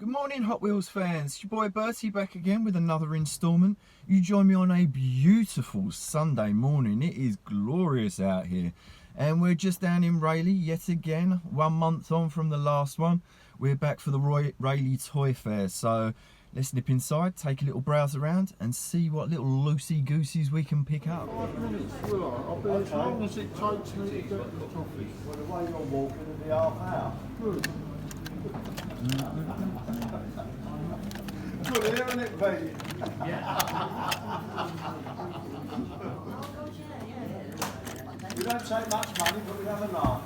Good morning, Hot Wheels fans. It's your boy Bertie back again with another instalment. You join me on a beautiful Sunday morning. It is glorious out here. And we're just down in Rayliegh yet again, 1 month on from the last one. We're back for the Rayliegh Toy Fair. So let's nip inside, take a little browse around and see what little loosey-goosies we can pick up. 5 minutes, will I? I'll be as long as it takes me to get to the coffee. Well, the way you're walking will be half hour. Good. Good, isn't it, Pete? We don't take much money, but we have a laugh.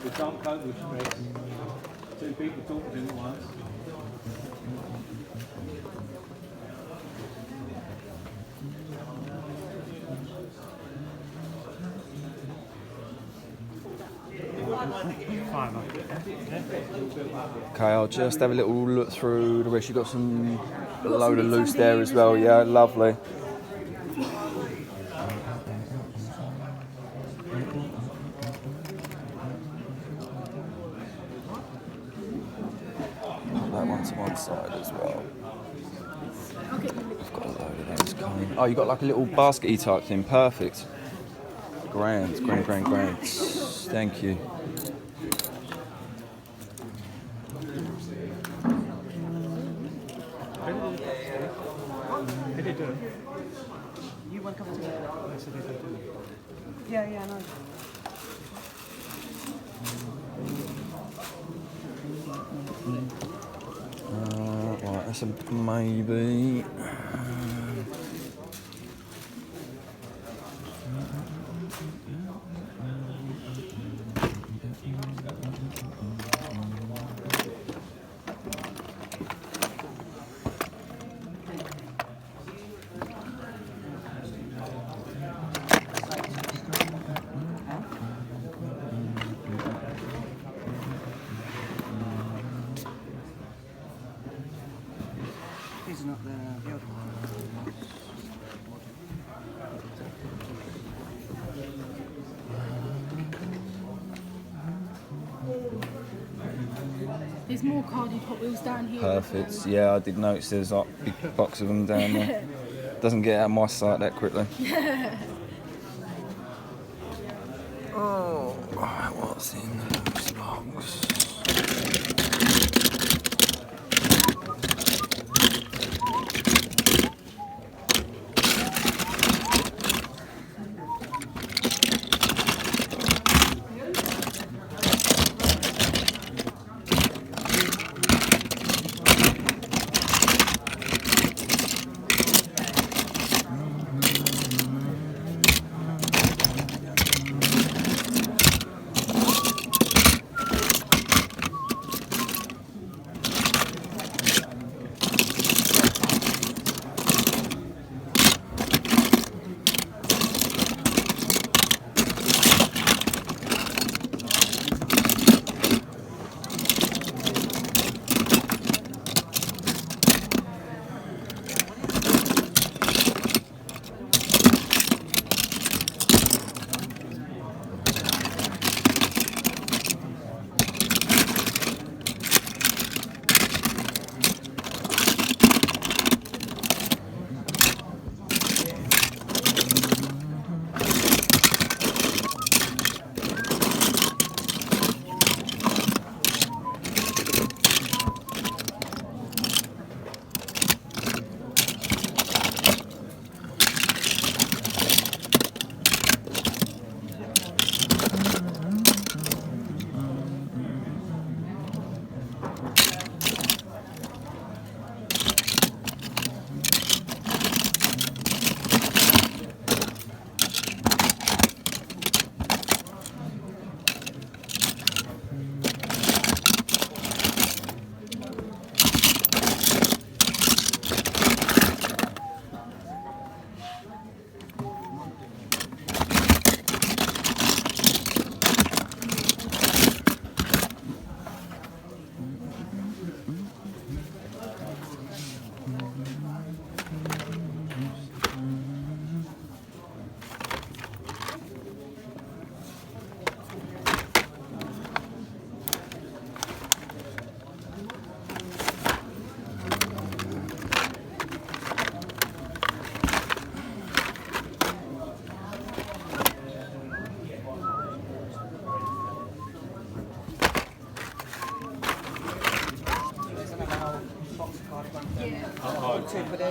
We can't cope with stress. 2 people talking at once. Okay, I'll just have a little look through the rest. You've got a load of loose there as well. Yeah, lovely. That one to one side as well. I've got a load of those coming. Oh, you got like a little basket-y type thing. Perfect. Grand. Thank you. Did they do it? You want to come to me? I said they did it. Yeah, I know. Right, that's a maybe. These are not the other one. There's more carded Hot Wheels down here. Perfect. Yeah, I did notice there's a big box of them down there. Doesn't get out of my sight that quickly. Oh, right, what's in this box? want £2 each?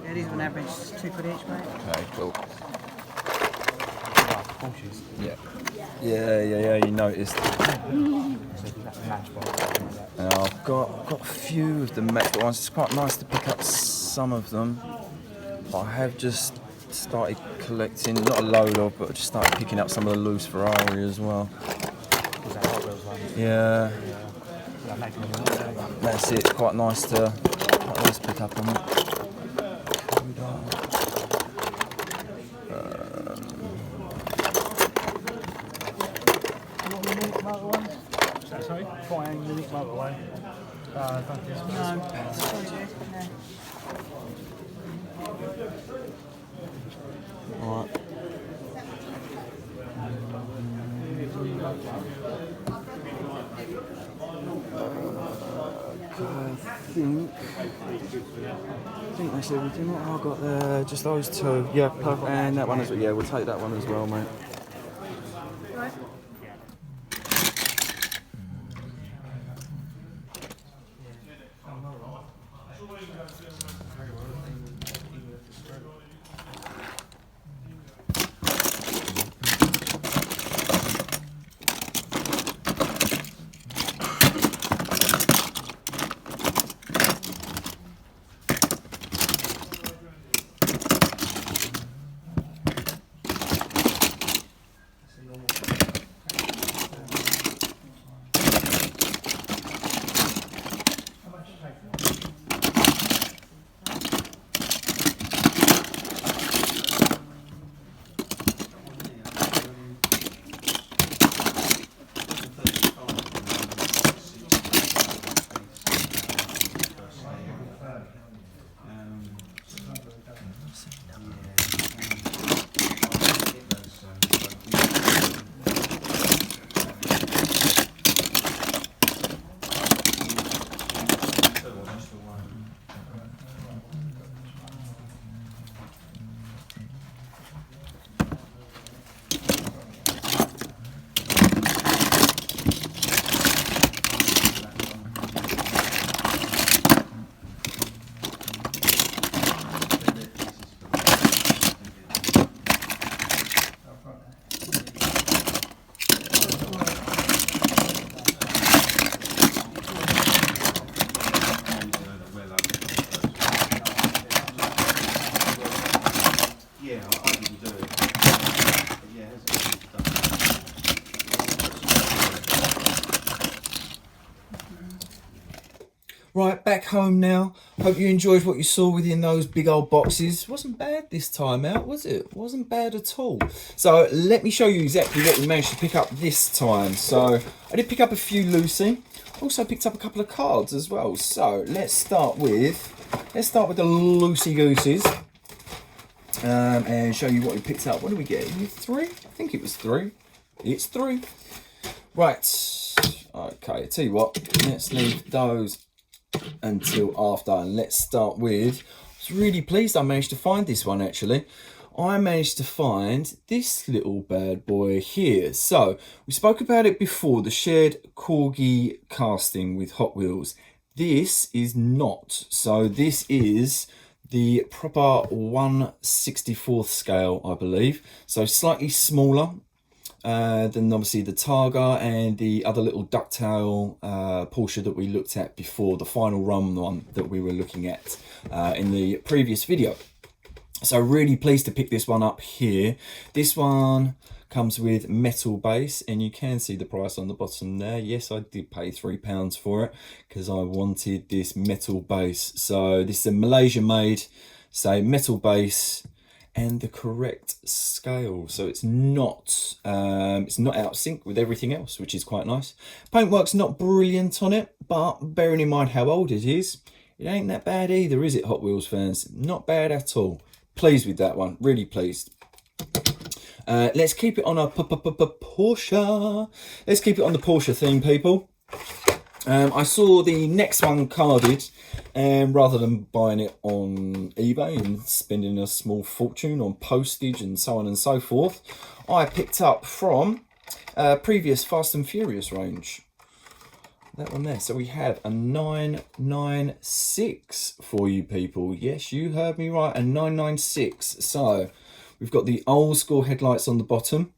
Yeah, these are on average £2 each, mate. Okay, cool. Yeah. Yeah, you noticed. I've got a few of the matchbox ones. It's quite nice to pick up some of them. But I have just started collecting, not a load of, but I just started picking up some of the loose Ferrari as well. Yeah. That's it. It's quite nice to pick up them. Sorry? Flying minute motorway. Alright. I think that's everything. What have I got there? Just those two. Yeah, perfect. And that one as well. Yeah, we'll take that one as well, mate. Right, back home now. Hope you enjoyed what you saw within those big old boxes. Wasn't bad this time out, was it? Wasn't bad at all. So let me show you exactly what we managed to pick up this time. So I did pick up a few Lucy. Also picked up a couple of cards as well. So let's start with the Loosey Gooses. And show you what we picked up. What did we get? 3? I think it was 3. It's 3. Right. Okay, tell you what, let's leave those until after, and let's start with, I was really pleased I managed to find this one actually. I managed to find this little bad boy here. So we spoke about it before, the shared Corgi casting with Hot Wheels. This is not. So this is the proper 1/64th scale, I believe. So slightly smaller than obviously the Targa and the other little ducktail Porsche that we looked at before, the final run one that we were looking at in the previous video. So really pleased to pick this one up here. This one comes with metal base, and you can see the price on the bottom there. Yes, I did pay £3 for it because I wanted this metal base. So this is a Malaysia made, say, metal base and the correct scale, so it's not out of sync with everything else, which is quite nice. Paintwork's not brilliant on it, but bearing in mind how old it is, it ain't that bad either, is it, Hot Wheels fans? Not bad at all. Pleased with that one, really pleased. Let's keep it on a Porsche. Let's keep it on the Porsche theme, people. I saw the next one carded, and rather than buying it on eBay and spending a small fortune on postage and so on and so forth, I picked up from previous Fast and Furious range. that one there. So we have a 996 for you people. Yes, you heard me right, a 996. So we've got the old school headlights on the bottom,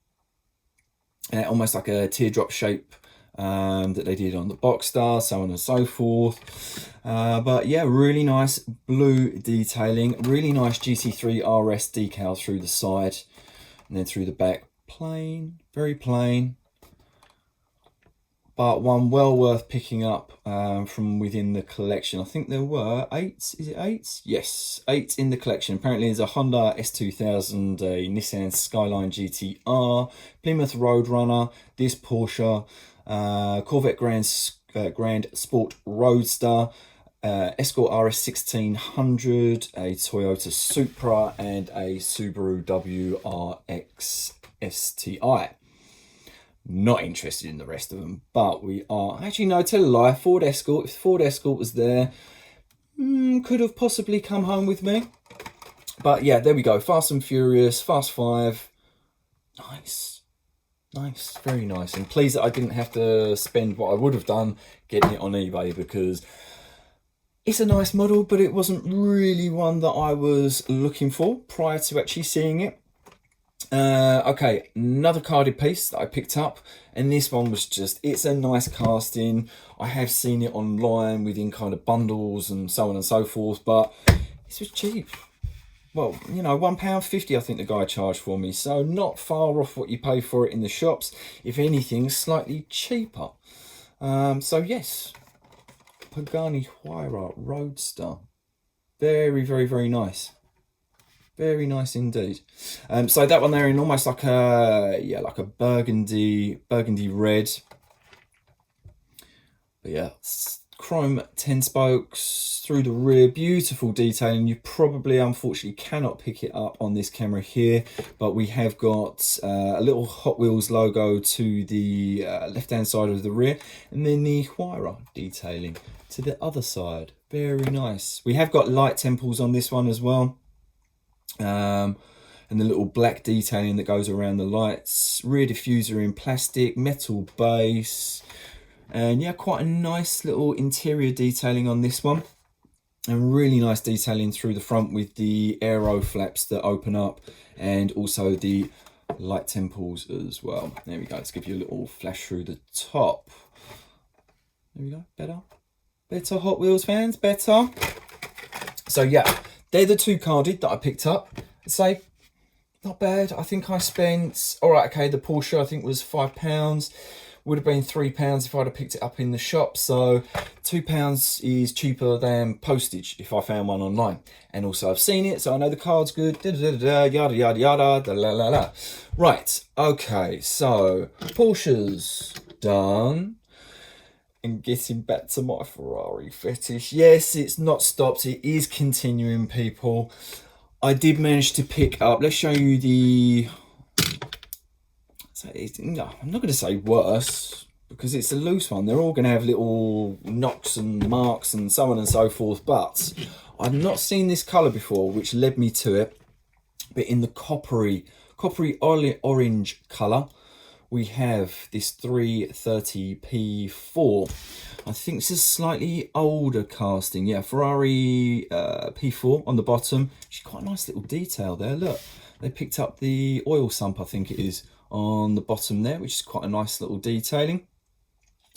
almost like a teardrop shape that they did on the Boxster, so on and so forth. But yeah, really nice blue detailing, really nice GT3 RS decal through the side and then through the back. Plain, very plain, but one well worth picking up from within the collection. I think there were 8, is it 8? Yes, 8 in the collection. Apparently there's a Honda S2000, a Nissan Skyline GTR, Plymouth Roadrunner, this Porsche, Corvette Grand Sport Roadster, Escort RS 1600, a Toyota Supra, and a Subaru WRX STI. Not interested in the rest of them, but we are actually, no, tell a lie, Ford Escort. If Ford Escort was there, could have possibly come home with me. But yeah, there we go. Fast and Furious, Fast 5. Nice, very nice. And pleased that I didn't have to spend what I would have done getting it on eBay, because it's a nice model, but it wasn't really one that I was looking for prior to actually seeing it. Okay, another carded piece that I picked up, and this one was just, it's a nice casting. I have seen it online within kind of bundles and so on and so forth, but this was cheap. Well, you know, £1.50 I think the guy charged for me, so not far off what you pay for it in the shops. If anything, slightly cheaper. So yes, Pagani Huayra Roadster. Very, very, very nice. Very nice indeed. So that one there in almost like a, yeah, like a burgundy red. But yeah, chrome 10 spokes through the rear, beautiful detailing. You probably unfortunately cannot pick it up on this camera here, but we have got a little Hot Wheels logo to the left hand side of the rear, and then the Huayra detailing to the other side. Very nice. We have got light temples on this one as well. And the little black detailing that goes around the lights, rear diffuser in plastic, metal base, and yeah, quite a nice little interior detailing on this one, and really nice detailing through the front with the aero flaps that open up, and also the light temples as well. There we go. Let's give you a little flash through the top. There we go. Better Hot Wheels fans, better. So yeah, they're the two carded that I picked up. I'd say not bad. I think I spent, all right, okay, the Porsche I think was £5. Would have been £3 if I'd have picked it up in the shop. So £2 is cheaper than postage if I found one online. And also I've seen it, so I know the card's good. Yada yada yada, la la la. Right, okay, so Porsche's done. And getting back to my Ferrari fetish. Yes, it's not stopped. It is continuing, people. I did manage to pick up, let's show you the, no, I'm not going to say worse, because it's a loose one. They're all going to have little knocks and marks and so on and so forth. But I've not seen this colour before, which led me to it. But in the coppery orange colour, we have this 330P4. I think this is a slightly older casting. Yeah, Ferrari P4 on the bottom. Actually, quite a nice little detail there. Look, they picked up the oil sump, I think it is, on the bottom there, which is quite a nice little detailing.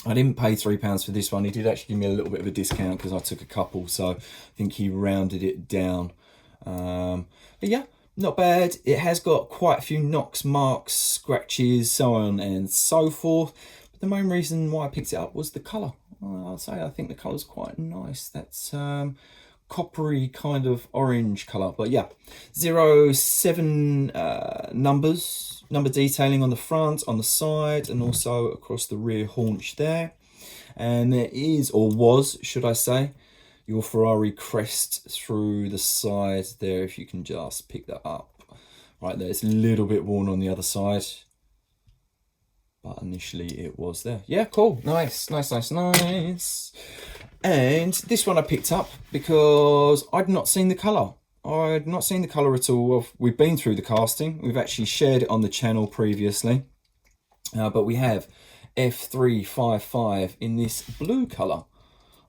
I didn't pay £3 for this one. He did actually give me a little bit of a discount because I took a couple, so I think he rounded it down. But yeah, not bad. It has got quite a few knocks, marks, scratches, so on and so forth. But the main reason why I picked it up was the colour. I'll say I think the colour's quite nice. That's coppery kind of orange colour. But yeah, 07 number detailing on the front, on the side, and also across the rear haunch there. And there is, or was, should I say, your Ferrari crest through the side there, if you can just pick that up. Right there, it's a little bit worn on the other side, but initially it was there. Yeah, cool, nice. And this one I picked up because I'd not seen the colour. I'd not seen the colour at all. We've been through the casting. We've actually shared it on the channel previously. But we have F355 in this blue colour.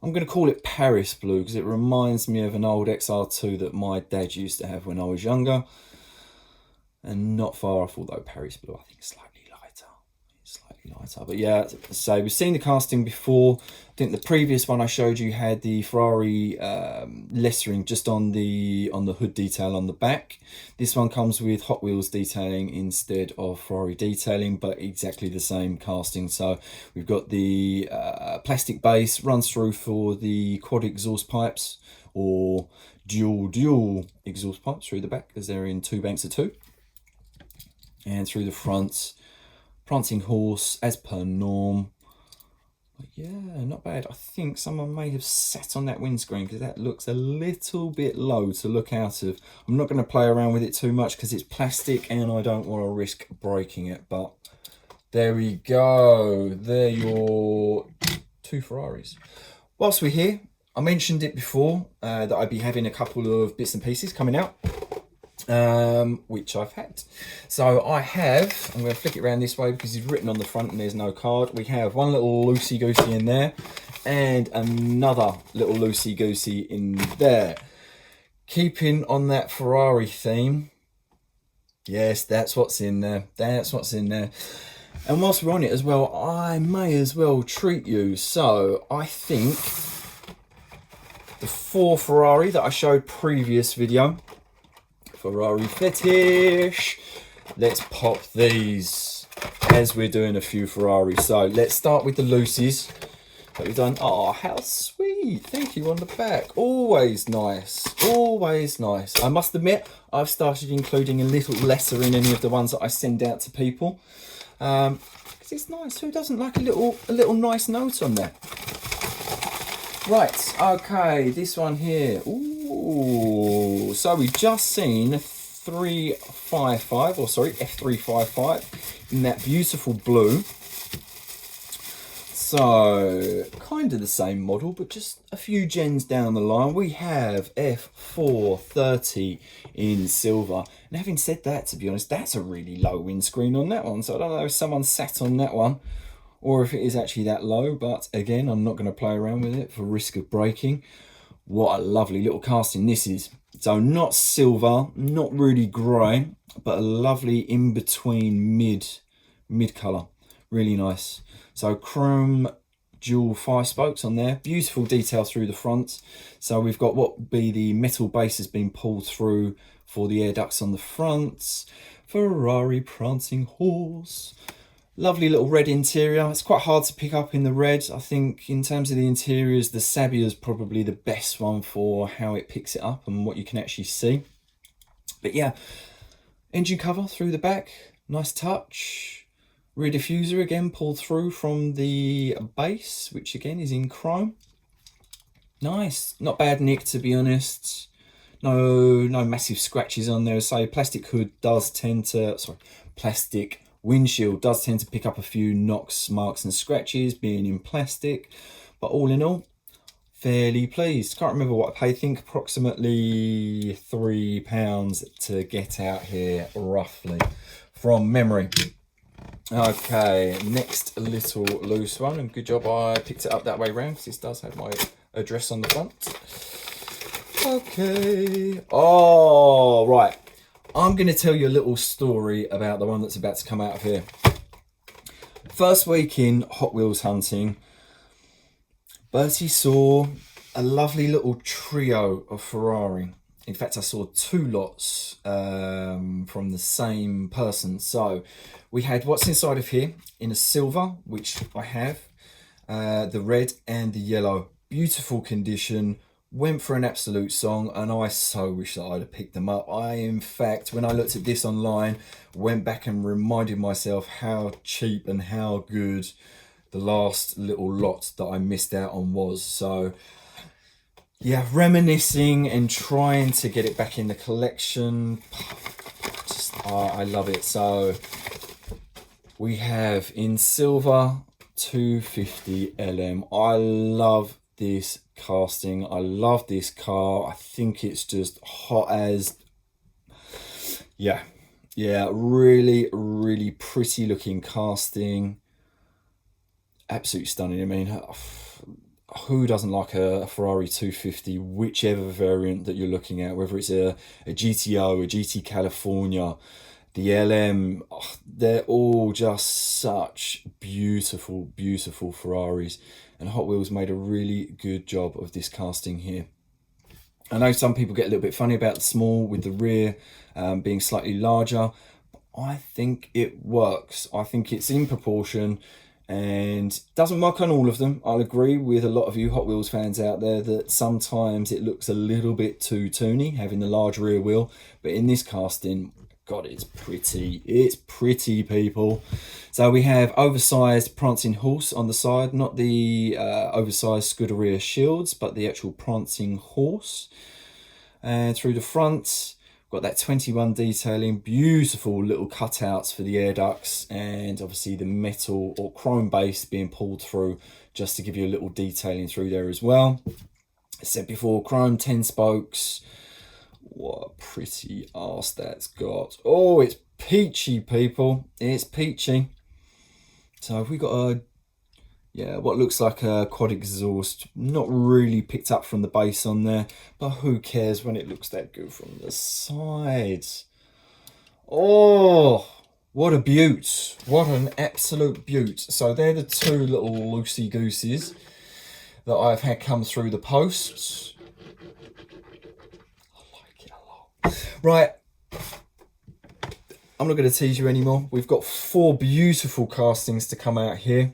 I'm going to call it Paris blue because it reminds me of an old XR2 that my dad used to have when I was younger. And not far off, although Paris blue I think is slightly lighter. But yeah, so we've seen the casting before. I think the previous one I showed you had the Ferrari lettering just on the hood detail on the back. This one comes with Hot Wheels detailing instead of Ferrari detailing, but exactly the same casting. So we've got the plastic base runs through for the quad exhaust pipes, or dual exhaust pipes through the back, as they're in 2 banks of 2, and through the front. Prancing horse as per norm. But yeah, not bad. I think someone may have sat on that windscreen because that looks a little bit low to look out of. I'm not going to play around with it too much because it's plastic and I don't want to risk breaking it. But there we go. They're your 2 Ferraris. Whilst we're here, I mentioned it before that I'd be having a couple of bits and pieces coming out. Which I've had. So I have, I'm going to flick it around this way because it's written on the front and there's no card. We have one little loosey-goosey in there and another little loosey-goosey in there. Keeping on that Ferrari theme, yes, that's what's in there. That's what's in there. And whilst we're on it as well, I may as well treat you. So I think the 4 Ferrari that I showed previous video, Ferrari Fetish. Let's pop these as we're doing a few Ferraris. So let's start with the loosies that we've done. Oh, how sweet. Thank you on the back. Always nice. Always nice. I must admit, I've started including a little letter in any of the ones that I send out to people. Because it's nice. Who doesn't like a little nice note on there? Right, okay, this one here. Ooh, so we've just seen F355 in that beautiful blue. So, kind of the same model, but just a few gens down the line. We have F430 in silver. And having said that, to be honest, that's a really low windscreen on that one. So I don't know if someone sat on that one, or if it is actually that low, but again, I'm not going to play around with it for risk of breaking. What a lovely little casting this is. So not silver, not really grey, but a lovely in-between mid colour. Really nice. So chrome dual 5 spokes on there. Beautiful detail through the front. So we've got what would be the metal base has been pulled through for the air ducts on the front. Ferrari prancing horse. Lovely little red interior. It's quite hard to pick up in the red. I think in terms of the interiors, the Sabia's probably the best one for how it picks it up and what you can actually see. But yeah, engine cover through the back. Nice touch. Rear diffuser again pulled through from the base, which again is in chrome. Nice. Not bad nick, to be honest. No massive scratches on there. So plastic hood does tend to... plastic windshield does tend to pick up a few knocks, marks and scratches being in plastic, but all in all, fairly pleased. Can't remember what I paid. I think approximately £3 to get out here, roughly, from memory. Okay, next little loose one, and good job I picked it up that way round because this does have my address on the front. Okay, oh, right. I'm going to tell you a little story about the one that's about to come out of here. First week in Hot Wheels hunting, Bertie saw a lovely little trio of Ferrari. In fact, I saw 2 lots from the same person. So we had what's inside of here in a silver, which I have, the red and the yellow. Beautiful condition. Went for an absolute song, and I so wish that I'd have picked them up. I, in fact, when I looked at this online, went back and reminded myself how cheap and how good the last little lot that I missed out on was. So, yeah, reminiscing and trying to get it back in the collection. I love it. So, we have in silver 250 LM. I love this casting. I love this car. I think it's just hot as... yeah, really pretty looking casting. absolutely stunning. I mean, who doesn't like a Ferrari 250, whichever variant that you're looking at, whether it's a GTO, a GT California, the LM, they're all just such beautiful, beautiful Ferraris. And Hot Wheels made a really good job of this casting here. I know some people get a little bit funny about the small with the rear being slightly larger. But I think it works. I think it's in proportion and doesn't work on all of them. I'll agree with a lot of you Hot Wheels fans out there that sometimes it looks a little bit too toony, having the large rear wheel. But in this casting, God, it's pretty. It's pretty, people. So we have oversized prancing horse on the side, not the oversized Scuderia shields, but the actual prancing horse. And through the front, got that 21 detailing, beautiful little cutouts for the air ducts, and obviously the metal or chrome base being pulled through just to give you a little detailing through there as well. As said before, chrome 10 spokes. What a pretty arse that's got. Oh, it's peachy, people. It's peachy. So have we got a, yeah, what looks like a quad exhaust. Not really picked up from the base on there, but who cares when it looks that good from the sides. Oh, what a beaut. What an absolute beaut. So they're the two little loosey-goosies that I've had come through the posts. Right, I'm not going to tease you anymore. We've got 4 beautiful castings to come out here.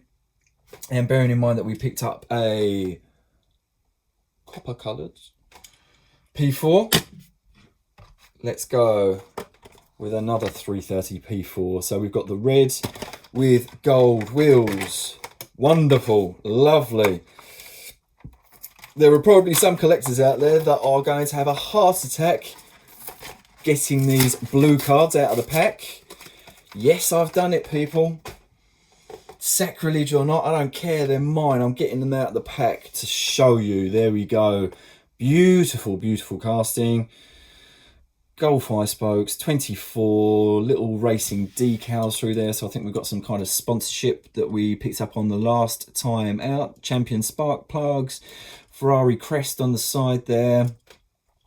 And bearing in mind that we picked up a copper coloured P4, let's go with another 330 P4. So we've got the red with gold wheels. Wonderful, lovely. There are probably some collectors out there that are going to have a heart attack getting these blue cards out of the pack. Yes, I've done it, people. Sacrilege or not, I don't care, they're mine. I'm getting them out of the pack to show you. There we go. Beautiful, beautiful casting. Gold 5 spokes, 24 little racing decals through there. So I think we've got some kind of sponsorship that we picked up on the last time out. Champion spark plugs, Ferrari crest on the side there.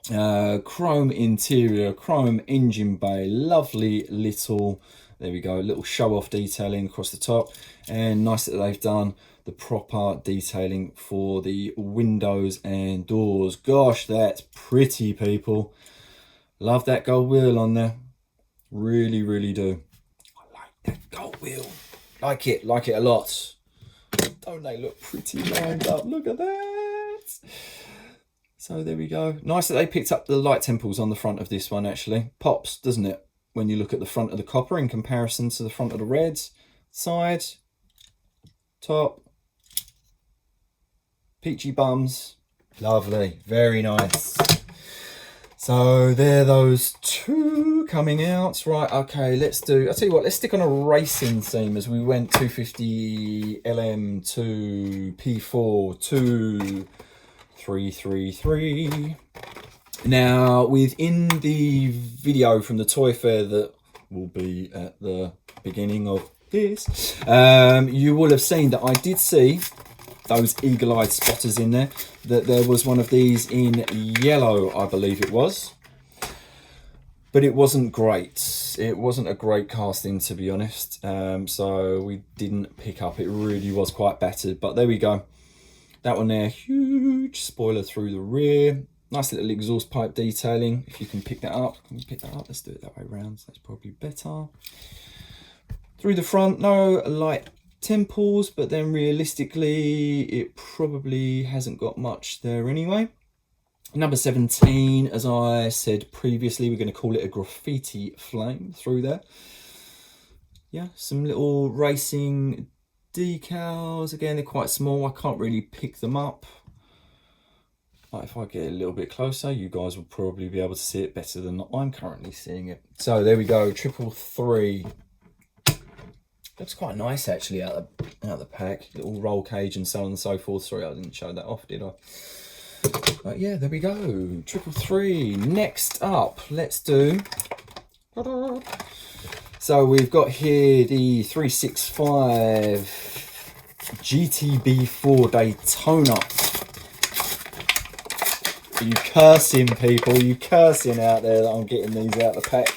Chrome interior, chrome engine bay, lovely little, there we go, little show off detailing across the top, and nice that they've done the proper detailing for the windows and doors. Gosh, that's pretty, people. Love that gold wheel on there, really, really do. I like that gold wheel, like it a lot. Don't they look pretty lined up? Look at that. So there we go. Nice that they picked up the light temples on the front of this one, actually. Pops, doesn't it? When you look at the front of the copper in comparison to the front of the reds. Side, top, peachy bums. Lovely, very nice. So there those 2 coming out. Right, okay, let's do, I'll tell you what, let's stick on a racing theme as we went 250 LM to P4 to 333. Now, within the video from the toy fair that will be at the beginning of this, you will have seen that I did see those eagle-eyed spotters in there, that there was one of these in yellow, I believe it was. But it wasn't great. It wasn't a great casting, to be honest. So we didn't pick up. It really was quite battered, but there we go. That one there, huge spoiler through the rear. Nice little exhaust pipe detailing. If you can pick that up, can you pick that up? Let's do it that way round. So that's probably better. Through the front, no light temples, but then realistically, it probably hasn't got much there anyway. Number 17, as I said previously, we're going to call it a graffiti flame through there. Yeah, some little racing decals. Again, they're quite small. I can't really pick them up. But if I get a little bit closer, you guys will probably be able to see it better than I'm currently seeing it. So there we go, 333. Looks quite nice actually out of the pack. Little roll cage and so on and so forth. Sorry, I didn't show that off, did I? But yeah, there we go, 333. Next up, let's do. So we've got here the 365 GTB4 Daytona. Are you cursing, people? Are you cursing out there that I'm getting these out of the pack?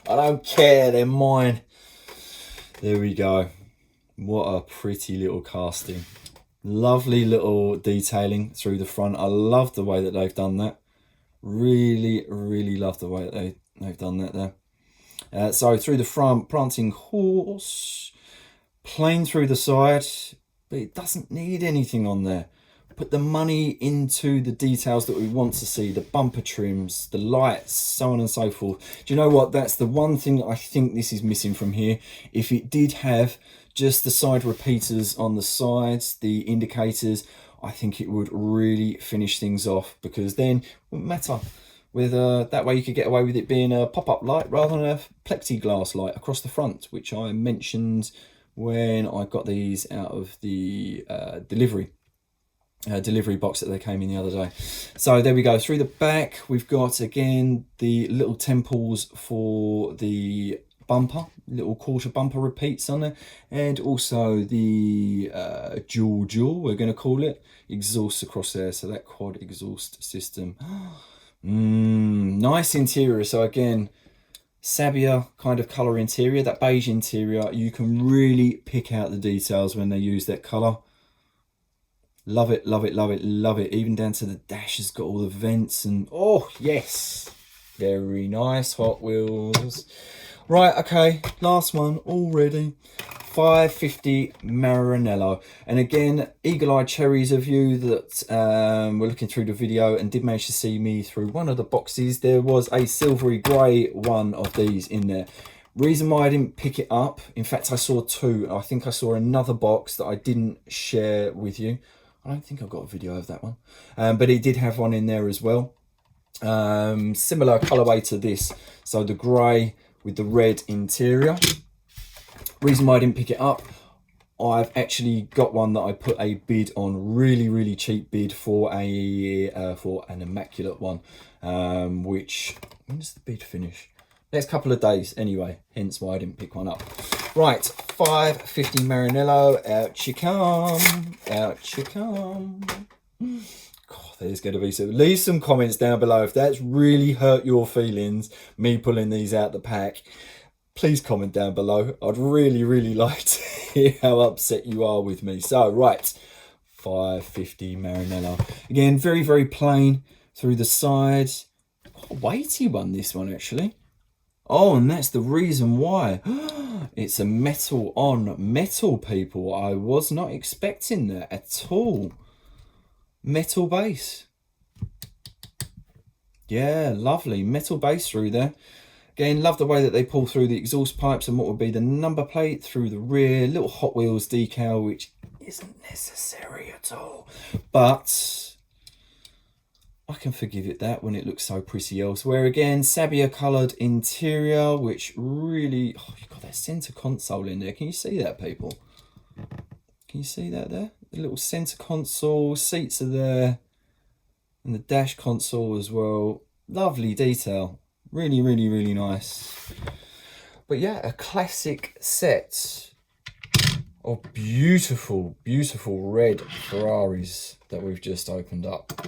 I don't care, they're mine. There we go. What a pretty little casting. Lovely little detailing through the front. I love the way that they've done that. Really, really love the way that they've done that there. So through the front, prancing horse. Plain through the side, but it doesn't need anything on there. Put the money into the details that we want to see, the bumper trims, the lights, so on and so forth. Do you know what? That's the one thing that I think this is missing from here. If it did have just the side repeaters on the sides, the indicators, I think it would really finish things off, because then it wouldn't matter. With that way you could get away with it being a pop-up light rather than a plexiglass light across the front, which I mentioned when I got these out of the delivery box that they came in the other day. So there we go. Through the back we've got again the little temples for the bumper, little quarter bumper repeats on there, and also the dual we're going to call it, exhaust across there, so that quad exhaust system. Nice interior. So again, Sabia kind of colour interior, that beige interior. You can really pick out the details when they use that colour. Love it, love it, love it, love it. Even down to the dash has got all the vents, and oh yes, very nice. Hot Wheels. Right, okay, last one already. 550 Maranello. And again, eagle-eyed cherries of you that were looking through the video and did manage to see me through one of the boxes. There was a silvery grey one of these in there. Reason why I didn't pick it up, in fact I saw two. I think I saw another box that I didn't share with you. I don't think I've got a video of that one, but it did have one in there as well. Similar colourway to this, so the grey with the red interior. Reason why I didn't pick it up, I've actually got one that I put a bid on, really cheap bid for an immaculate one, which, when does the bid finish? Next couple of days anyway, hence why I didn't pick one up. Right, 550 Maranello, out you come, out you come. God, there's going to be some, leave some comments down below if that's really hurt your feelings, me pulling these out the pack. Please comment down below. I'd really like to hear how upset you are with me. So, right, 550 Maranello. Again, very plain through the sides. Quite a weighty one, this one, actually. Oh, and that's the reason why. It's a metal on metal, people. I was not expecting that at all. Metal base. Yeah, lovely. Metal base through there. Again, love the way that they pull through the exhaust pipes and what would be the number plate through the rear. Little Hot Wheels decal, which isn't necessary at all. But I can forgive it that when it looks so pretty elsewhere. Again, Sabia coloured interior, which really... Oh, you've got that centre console in there. Can you see that, people? Can you see that there? The little centre console, seats are there. And the dash console as well. Lovely detail. Really nice. But yeah, a classic set of beautiful red Ferraris that we've just opened up.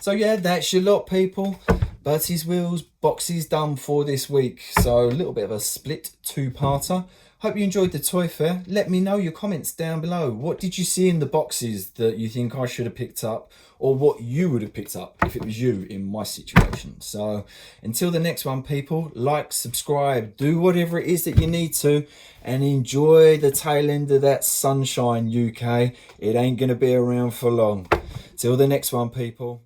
So yeah, that's your lot, people. Bertie's Wheels boxes done for this week. So a little bit of a split two-parter. Hope you enjoyed the toy fair. Let me know your comments down below. What did you see in the boxes that you think I should have picked up, or what you would have picked up if it was you in my situation? So until the next one, people, like, subscribe, do whatever it is that you need to, and enjoy the tail end of that sunshine, UK. It ain't going to be around for long. Till the next one, people.